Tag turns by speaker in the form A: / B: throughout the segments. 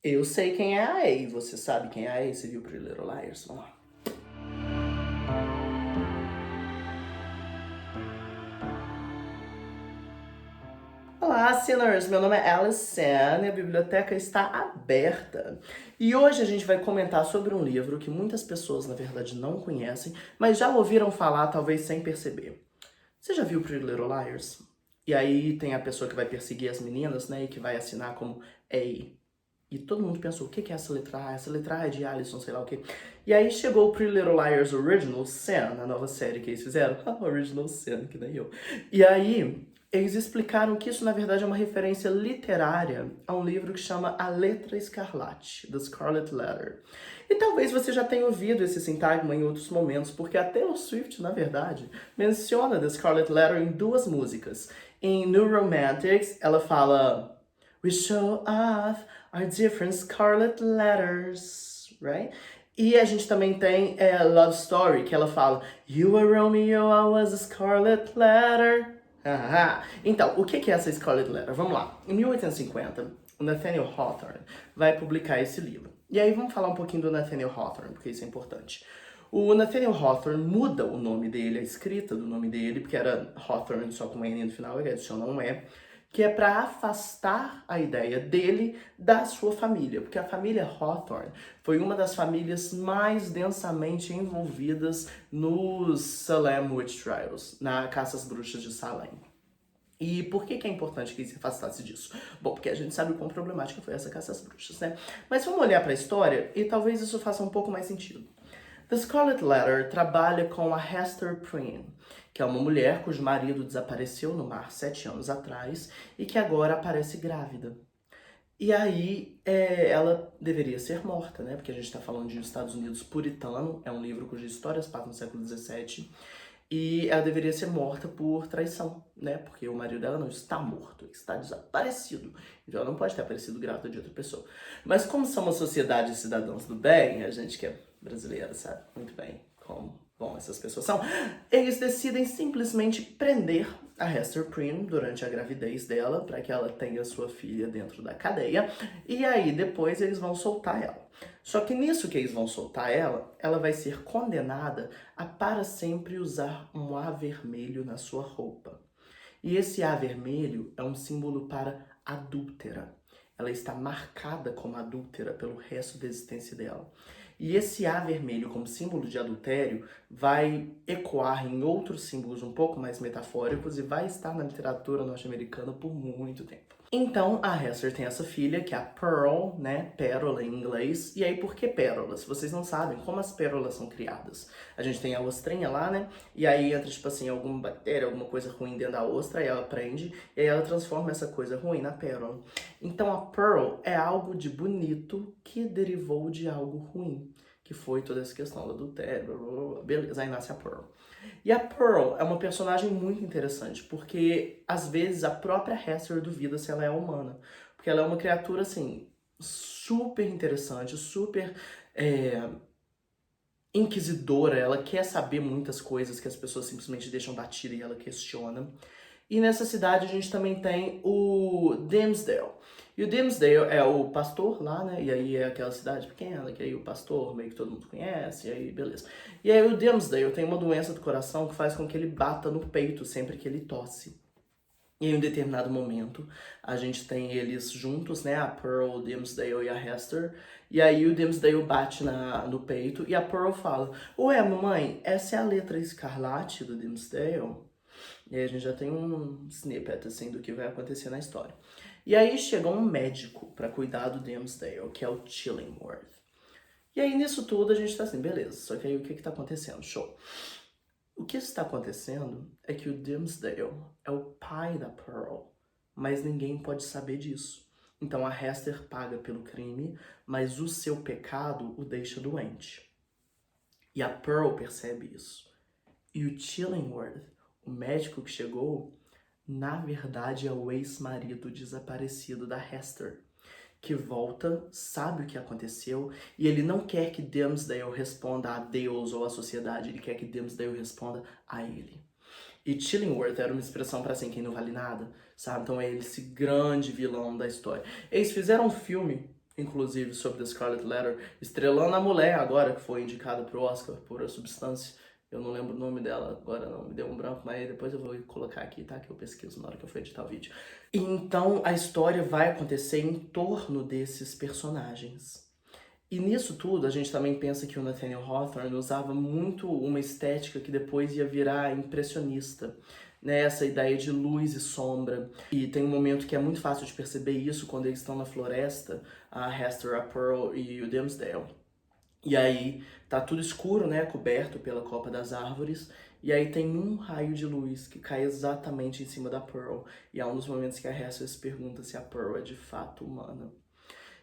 A: Eu sei quem é a A, você sabe quem é a A? Você viu Pretty Little Liars? Vamos lá. Olá, Sinners! Meu nome é Alison e a biblioteca está aberta. E hoje a gente vai comentar sobre um livro que muitas pessoas, na verdade, não conhecem, mas já ouviram falar, talvez sem perceber. Você já viu Pretty Little Liars? E aí tem a pessoa que vai perseguir as meninas, né, e que vai assinar como A. E todo mundo pensou, o que é essa letra A? Essa letra A é de Alison, sei lá o quê. E aí chegou o Pretty Little Liars Original Sin, a nova série que eles fizeram. Original Sin, que nem eu. E aí, eles explicaram que isso, na verdade, é uma referência literária a um livro que chama A Letra Escarlate, The Scarlet Letter. E talvez você já tenha ouvido esse sintagma em outros momentos, porque a Taylor Swift, na verdade, menciona The Scarlet Letter em duas músicas. Em New Romantics, ela fala... We show off our different scarlet letters, right? E a gente também tem Love Story, que ela fala You were Romeo, I was a scarlet letter. Então, o que é essa Scarlet Letter? Vamos lá. Em 1850, o Nathaniel Hawthorne vai publicar esse livro. E aí vamos falar um pouquinho do Nathaniel Hawthorne, porque isso é importante. O Nathaniel Hawthorne muda o nome dele, a escrita do nome dele, porque era Hawthorne só com N no final, ele adiciona um E, que é para afastar a ideia dele da sua família, porque a família Hawthorne foi uma das famílias mais densamente envolvidas nos Salem Witch Trials, na caça às bruxas de Salem. E por que é importante que ele se afastasse disso? Bom, porque a gente sabe o quão problemática foi essa caça às bruxas, né? Mas vamos olhar para a história e talvez isso faça um pouco mais sentido. The Scarlet Letter trabalha com a Hester Prynne, que é uma mulher cujo marido desapareceu no mar 7 anos atrás e que agora aparece grávida. E aí, ela deveria ser morta, né? Porque a gente está falando de Estados Unidos puritano, é um livro cuja história se passa no século XVII, e ela deveria ser morta por traição, né? Porque o marido dela não está morto, ele está desaparecido. Então ela não pode ter aparecido grávida de outra pessoa. Mas como somos sociedade de cidadãos do bem, a gente que é brasileira sabe muito bem como bom essas pessoas são, eles decidem simplesmente prender a Hester Prynne durante a gravidez dela para que ela tenha sua filha dentro da cadeia e aí depois eles vão soltar ela. Só que nisso que eles vão soltar ela, ela vai ser condenada a para sempre usar um A vermelho na sua roupa. E esse A vermelho é um símbolo para adúltera. Ela está marcada como adúltera pelo resto da existência dela. E esse A vermelho como símbolo de adultério vai ecoar em outros símbolos um pouco mais metafóricos e vai estar na literatura norte-americana por muito tempo. Então, a Hester tem essa filha, que é a Pearl, né? Pérola em inglês. E aí, por que pérola? Se vocês não sabem, como as pérolas são criadas? A gente tem a ostrinha lá, né? E aí entra, tipo assim, alguma bactéria, alguma coisa ruim dentro da ostra, e ela prende, e aí ela transforma essa coisa ruim na pérola. Então, a Pearl é algo de bonito que derivou de algo ruim, que foi toda essa questão do adultério, beleza, aí nasce a Pearl. E a Pearl é uma personagem muito interessante, porque às vezes a própria Hester duvida se ela é humana. Porque ela é uma criatura, assim, super interessante, super inquisidora, ela quer saber muitas coisas que as pessoas simplesmente deixam batida e ela questiona. E nessa cidade a gente também tem o Dimmesdale. E o Dimmesdale é o pastor lá, né? E aí é aquela cidade pequena, que aí o pastor meio que todo mundo conhece, e aí beleza. E aí o Dimmesdale tem uma doença do coração que faz com que ele bata no peito sempre que ele tosse. E em um determinado momento, a gente tem eles juntos, né? A Pearl, o Dimmesdale e a Hester. E aí o Dimmesdale bate no peito e a Pearl fala: Ué, mamãe, essa é a letra escarlate do Dimmesdale? E aí a gente já tem um snippet, assim, do que vai acontecer na história. E aí chega um médico para cuidar do Dimmesdale, que é o Chillingworth. E aí nisso tudo a gente tá assim, beleza, só que aí o que que tá acontecendo? Show. O que está acontecendo é que o Dimmesdale é o pai da Pearl, mas ninguém pode saber disso. Então a Hester paga pelo crime, mas o seu pecado o deixa doente. E a Pearl percebe isso. E o Chillingworth, o médico que chegou, na verdade é o ex-marido desaparecido da Hester, que volta, sabe o que aconteceu, e ele não quer que Dimmesdale responda a Deus ou à sociedade, ele quer que Dimmesdale responda a ele. E Chillingworth era uma expressão para assim, quem não vale nada, sabe? Então é esse grande vilão da história. Eles fizeram um filme inclusive, sobre The Scarlet Letter, estrelando a mulher agora, que foi indicada pro Oscar por A Substância. Eu não lembro o nome dela agora, não, me deu um branco, mas depois eu vou colocar aqui, tá? Que eu pesquiso na hora que eu for editar o vídeo. Então, a história vai acontecer em torno desses personagens. E nisso tudo, a gente também pensa que o Nathaniel Hawthorne usava muito uma estética que depois ia virar impressionista, né? Essa ideia de luz e sombra. E tem um momento que é muito fácil de perceber isso quando eles estão na floresta, a Hester, a Pearl e o Dimmesdale. E aí tá tudo escuro, né? Coberto pela copa das árvores. E aí tem um raio de luz que cai exatamente em cima da Pearl. E é um dos momentos que a Hester se pergunta se a Pearl é de fato humana.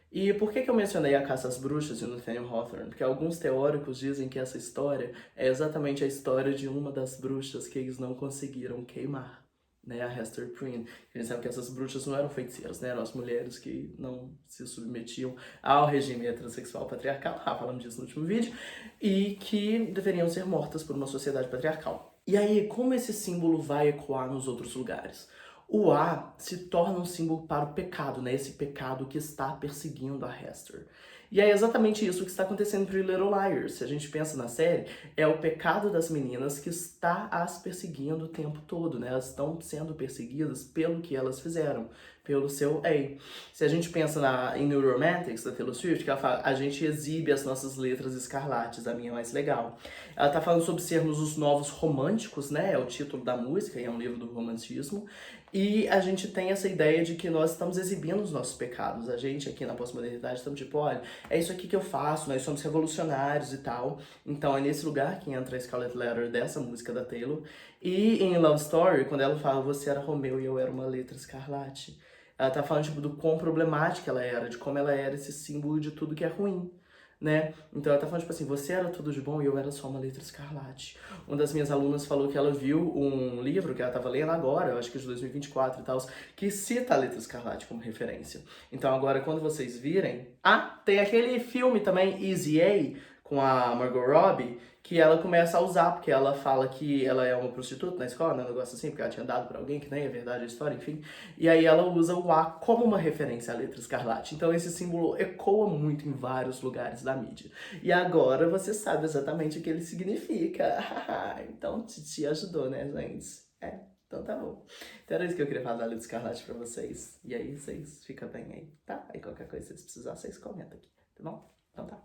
A: E por que eu mencionei a Caça às Bruxas e o Nathaniel Hawthorne? Porque alguns teóricos dizem que essa história é exatamente a história de uma das bruxas que eles não conseguiram queimar, né? A Hester Prynne. A gente sabe que essas bruxas não eram feiticeiras, né? Eram as mulheres que não se submetiam ao regime heterossexual patriarcal, falamos disso no último vídeo, e que deveriam ser mortas por uma sociedade patriarcal. E aí, como esse símbolo vai ecoar nos outros lugares? O A se torna um símbolo para o pecado, né? Esse pecado que está perseguindo a Hester. E é exatamente isso que está acontecendo para Little Liars. Se a gente pensa na série, é o pecado das meninas que está as perseguindo o tempo todo, né? Elas estão sendo perseguidas pelo que elas fizeram, pelo seu A. Se a gente pensa em New Romantics, da Taylor Swift, que ela fala, a gente exibe as nossas letras escarlates, a minha é mais legal. Ela tá falando sobre sermos os novos românticos, né? É o título da música e é um livro do romantismo. E a gente tem essa ideia de que nós estamos exibindo os nossos pecados. A gente aqui na pós-modernidade estamos tipo, olha, é isso aqui que eu faço, nós somos revolucionários e tal. Então é nesse lugar que entra a Scarlet Letter dessa música da Taylor. E em Love Story, quando ela fala, você era Romeu e eu era uma letra escarlate, ela tá falando tipo, do quão problemática ela era, de como ela era esse símbolo de tudo que é ruim, né? Então ela tá falando, tipo assim, você era tudo de bom e eu era só uma letra escarlate. Uma das minhas alunas falou que ela viu um livro que ela tava lendo agora, eu acho que de 2024 e tal, que cita a letra escarlate como referência. Então agora, quando vocês virem... Ah, tem aquele filme também, Easy A, com a Margot Robbie, que ela começa a usar, porque ela fala que ela é uma prostituta na escola, né, um negócio assim, porque ela tinha dado pra alguém, que nem é verdade a história, enfim. E aí ela usa o A como uma referência à letra escarlate. Então esse símbolo ecoa muito em vários lugares da mídia. E agora você sabe exatamente o que ele significa. Então te ajudou, né, gente? Então tá bom. Então era isso que eu queria falar da letra escarlate pra vocês. E aí vocês ficam bem aí, tá? Aí qualquer coisa que vocês precisarem, vocês comentam aqui, tá bom? Então tá.